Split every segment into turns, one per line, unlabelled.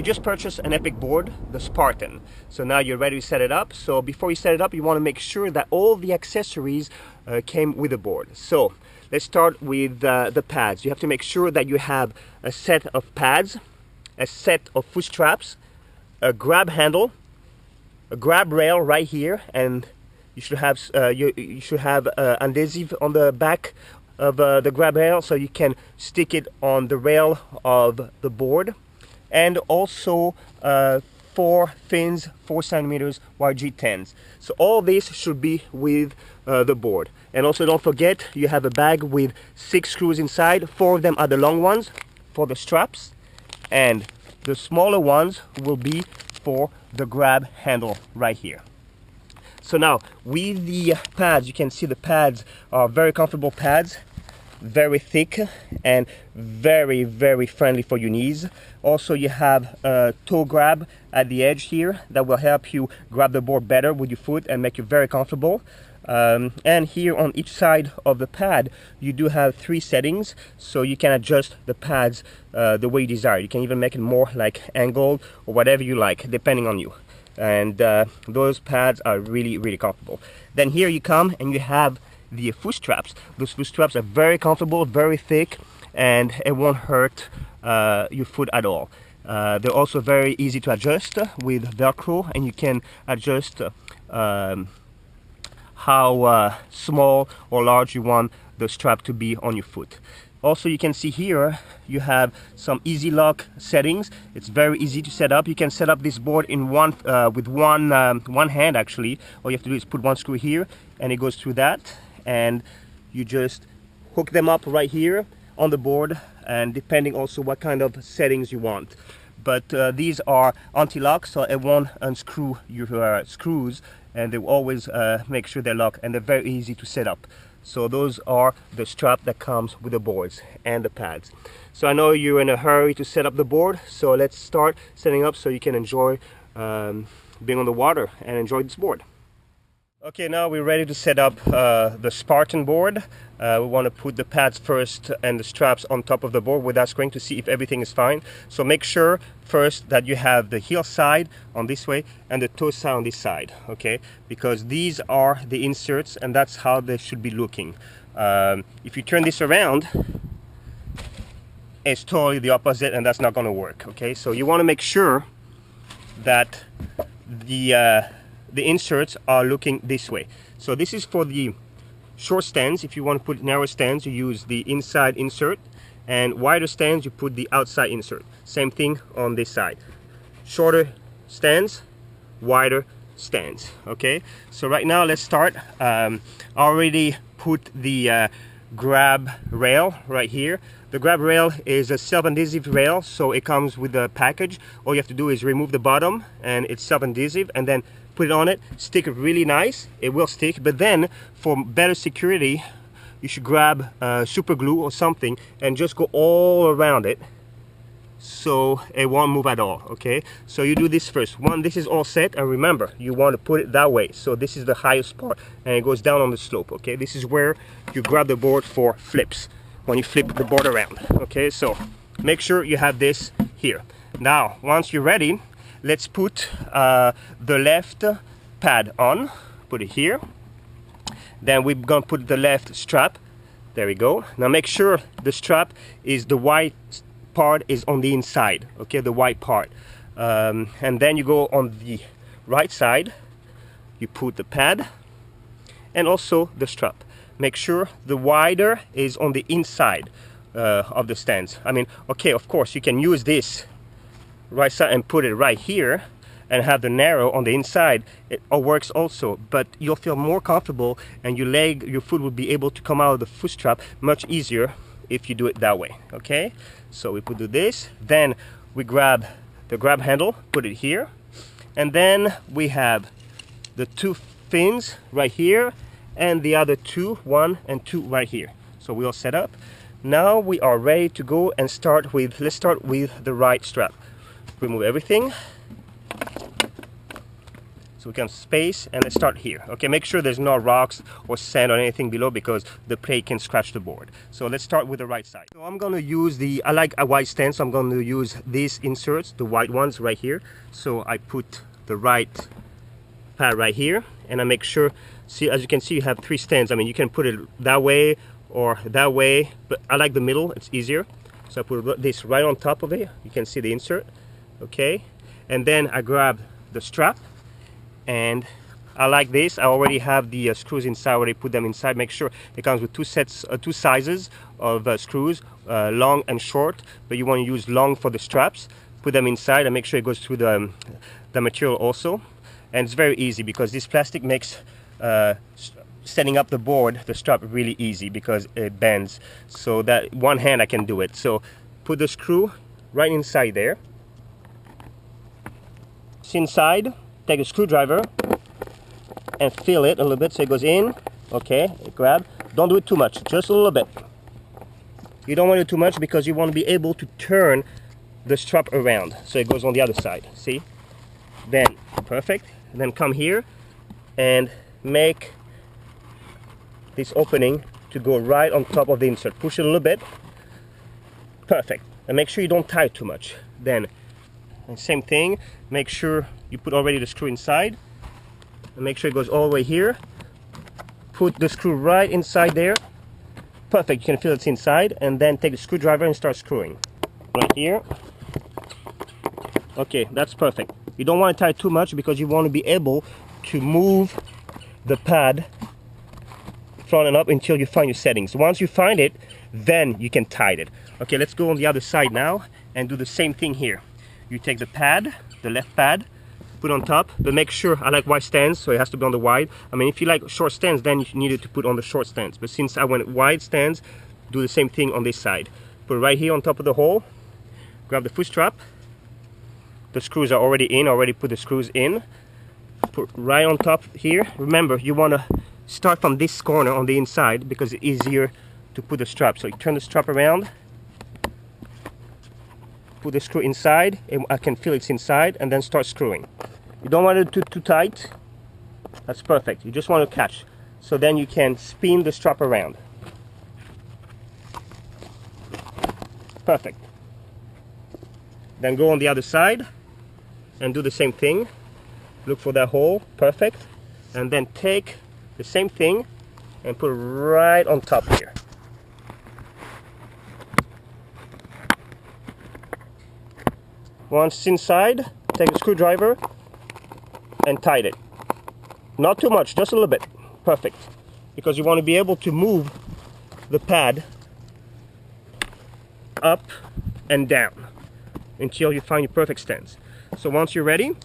You just purchased an epic board, the Spartan. So now you're ready to set it up. So before you set it up, you want to make sure that all the accessories came with the board. So let's start with the pads. You have to make sure that you have a set of pads, a set of foot straps, a grab handle, a grab rail right here, and you should have adhesive on the back of the grab rail so you can stick it on the rail of the board, and also 4 fins, 4 centimeters YG10s. So all this should be with the board. And also don't forget, you have a bag with 6 screws inside. 4 of them are the long ones for the straps, and the smaller ones will be for the grab handle right here. So now with the pads, you can see the pads are very comfortable pads, very thick and very, very friendly for your knees. Also you have a toe grab at the edge here that will help you grab the board better with your foot and make you very comfortable. And here on each side of the pad you do have 3 settings, so you can adjust the pads the way you desire. You can even make it more like angled or whatever you like, depending on you. And those pads are really, really comfortable. Then here you come and you have the foot straps. Those foot straps are very comfortable, very thick, and it won't hurt your foot at all. They're also very easy to adjust with Velcro, and you can adjust how small or large you want the strap to be on your foot. Also, you can see here you have some easy lock settings. It's very easy to set up. You can set up this board in one hand actually. All you have to do is put 1 screw here and it goes through that, and you just hook them up right here on the board, and depending also what kind of settings you want. But these are anti-lock, so it won't unscrew your screws, and they will always make sure they're locked, and they're very easy to set up. So those are the strap that comes with the boards and the pads. So I know you're in a hurry to set up the board, so let's start setting up so you can enjoy being on the water and enjoy this board. Okay, now we're ready to set up the Spartan board. We want to put the pads first and the straps on top of the board with that screen to see if everything is fine. So make sure first that you have the heel side on this way and the toe side on this side, okay? Because these are the inserts and that's how they should be looking. If you turn this around, it's totally the opposite, and that's not going to work, okay? So you want to make sure that the inserts are looking this way. So this is for the short stands. If you want to put narrow stands, you use the inside insert, and wider stands you put the outside insert. Same thing on this side. Shorter stands, wider stands. Okay, so right now let's start. I already put the grab rail right here. The grab rail is a self-adhesive rail, so it comes with the package. All you have to do is remove the bottom and it's self-adhesive, and then put it on it, stick it really nice. It will stick, but then for better security you should grab super glue or something and just go all around it so it won't move at all. Okay, so you do this first. This is all set, and remember you want to put it that way, so this is the highest part and it goes down on the slope. Okay, this is where you grab the board for flips, when you flip the board around. Okay, so make sure you have this here. Now once you're ready, let's put the left pad on. Put it here. Then we're gonna put the left strap. There we go. Now make sure the strap is the white part is on the inside. Okay, the white part. And then you go on the right side. You put the pad and also the strap. Make sure the wider is on the inside of the stands. I mean, okay, of course you can use this right side and put it right here and have the narrow on the inside. It all works also, but you'll feel more comfortable and your foot will be able to come out of the foot strap much easier if you do it that way. Okay, so we do this, then we grab the grab handle, put it here, and then we have the 2 fins right here and the other 2, 1 and 2 right here. So we all set up. Now we are ready to go and let's start with the right strap. Remove everything. So we can space and let's start here. Okay, make sure there's no rocks or sand or anything below because the plate can scratch the board. So let's start with the right side. So I'm going to use I like a white stand, so I'm going to use these inserts, the white ones right here. So I put the right pad right here and I make sure, see, as you can see, you have 3 stands. I mean, you can put it that way or that way, but I like the middle, it's easier. So I put this right on top of it. You can see the insert, okay? And then I grab the strap, and I like this. I already have the screws inside, I already put them inside. Make sure it comes with 2 sizes of screws, long and short, but you want to use long for the straps. Put them inside and make sure it goes through the material also. And it's very easy because this plastic makes setting up the board, the strap, really easy because it bends. So that one hand I can do it. So put the screw right inside there. It's inside. Take a screwdriver and feel it a little bit so it goes in. Okay, grab. Don't do it too much, just a little bit. You don't want it too much because you want to be able to turn the strap around so it goes on the other side. See? Then, perfect. And then come here and make this opening to go right on top of the insert. Push it a little bit. Perfect. And make sure you don't tie it too much. Then, same thing, make sure you put already the screw inside and make sure it goes all the way here. Put the screw right inside there. Perfect, you can feel it's inside, and then take the screwdriver and start screwing right here. Okay, that's perfect. You don't want to tie it too much because you want to be able to move the pad front and up until you find your settings. Once you find it, then you can tie it. Okay, let's go on the other side now and do the same thing here. You take the pad, the left pad, put on top, but make sure, I like wide stands, so it has to be on the wide. I mean, if you like short stands, then you need it to put on the short stands. But since I went wide stands, do the same thing on this side. Put it right here on top of the hole, grab the foot strap. The screws are already in, already put the screws in. Put right on top here. Remember, you want to start from this corner on the inside because it's easier to put the strap. So you turn the strap around, put the screw inside, and I can feel it's inside, and then start screwing. You don't want it too tight. That's perfect. You just want to catch. So then you can spin the strap around. Perfect. Then go on the other side and do the same thing. Look for that hole. Perfect. And then take the same thing and put it right on top here. Once it's inside, take a screwdriver and tighten it. Not too much, just a little bit. Perfect. Because you want to be able to move the pad up and down until you find your perfect stance. So once you're ready,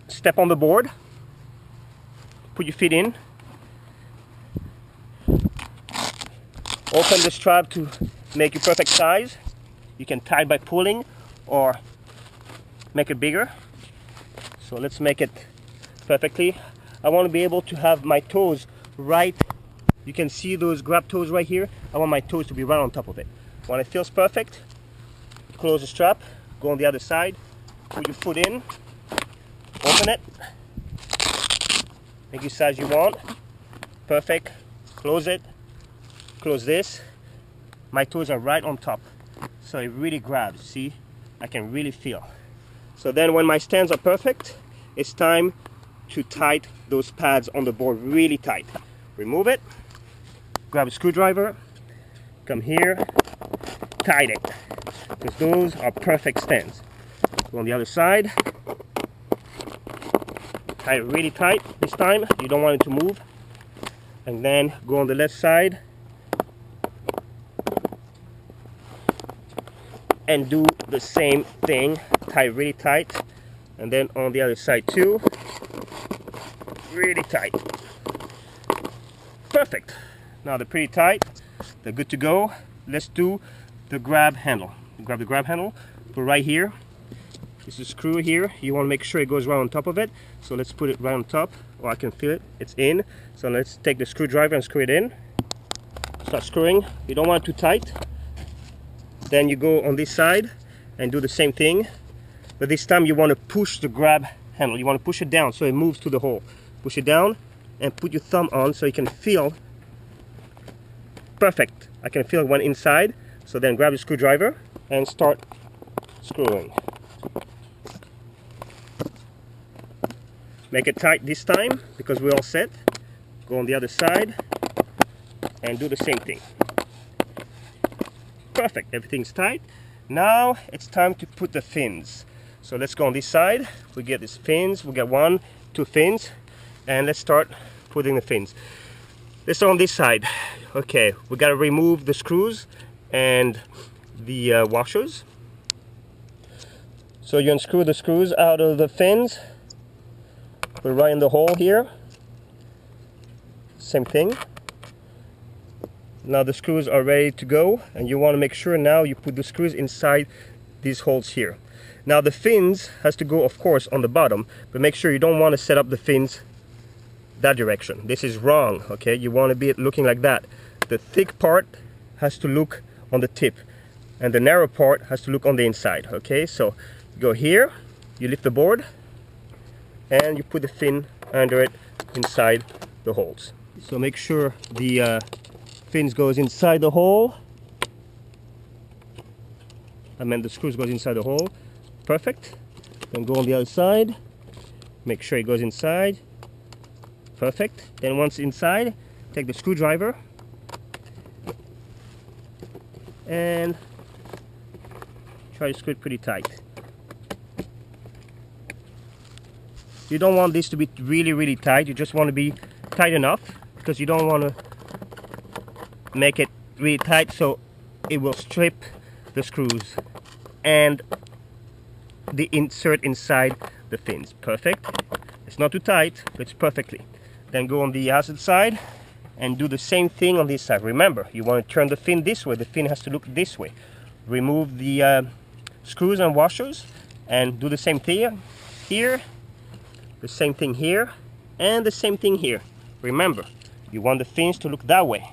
step on the board, put your feet in, open the strap to make your perfect size. You can tie it by pulling or make it bigger. So let's make it perfectly. I want to be able to have my toes right. You can see those grab toes right here. I want my toes to be right on top of it. When it feels perfect, close the strap, go on the other side, put your foot in, open it, make your size you want. Perfect. Close it, close this. My toes are right on top, so it really grabs. See, I can really feel. So then when my stands are perfect, it's time to tighten those pads on the board really tight. Remove it, grab a screwdriver, come here, tighten it, because those are perfect stands. Go on the other side, tie it really tight this time, you don't want it to move. And then go on the left side and do the same thing, tie really tight, and then on the other side too, really tight. Perfect. Now they're pretty tight, they're good to go. Let's do the grab handle. Grab the grab handle, put right here. This is a screw here, you want to make sure it goes right on top of it, so let's put it right on top. Oh, I can feel it, it's in. So let's take the screwdriver and screw it in. Start screwing. You don't want it too tight. Then you go on this side and do the same thing, but this time you want to push the grab handle. You want to push it down so it moves to the hole. Push it down and put your thumb on so you can feel. Perfect. I can feel one inside. So then grab the screwdriver and start screwing. Make it tight this time because we're all set. Go on the other side and do the same thing. Perfect. Everything's tight. Now it's time to put the fins. So let's go on this side. We get these fins. We got 1, 2 fins. And let's start putting the fins. Let's start on this side. Okay, we got to remove the screws and the washers. So you unscrew the screws out of the fins. Put it right in the hole here. Same thing. Now the screws are ready to go, and you want to make sure now you put the screws inside these holes here. Now the fins has to go, of course, on the bottom, but make sure you don't want to set up the fins that direction. This is wrong, okay? You want to be looking like that. The thick part has to look on the tip, and the narrow part has to look on the inside, okay? So you go here, you lift the board, and you put the fin under it inside the holes. So make sure the fins goes inside the hole. I meant the screws goes inside the hole. Perfect. Then go on the other side. Make sure it goes inside. Perfect. Then once inside, take the screwdriver and try to screw it pretty tight. You don't want this to be really tight. You just want to be tight enough because you don't want to make it really tight so it will strip the screws and the insert inside the fins. Perfect. It's not too tight, but it's perfectly. Then go on the opposite side and do the same thing on this side. Remember, you want to turn the fin this way. The fin has to look this way. Remove the screws and washers and do the same thing here, the same thing here, and the same thing here. Remember, you want the fins to look that way.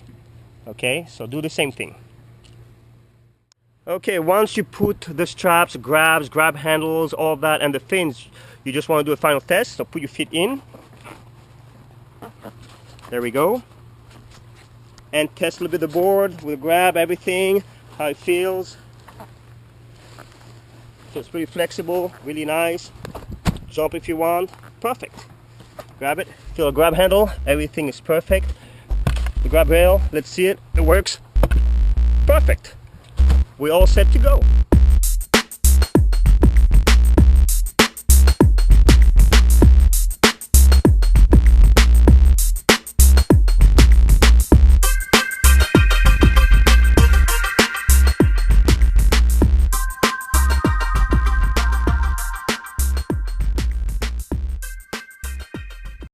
Okay, so do the same thing. Okay, once you put the straps, grab handles, all that, and the fins, you just want to do a final test. So put your feet in. There we go. And test a little bit the board. We'll grab everything, how it feels. So it's pretty flexible, really nice. Jump if you want. Perfect. Grab it. Feel a grab handle. Everything is perfect. The grab rail, let's see it. It works. Perfect. We're all set to go.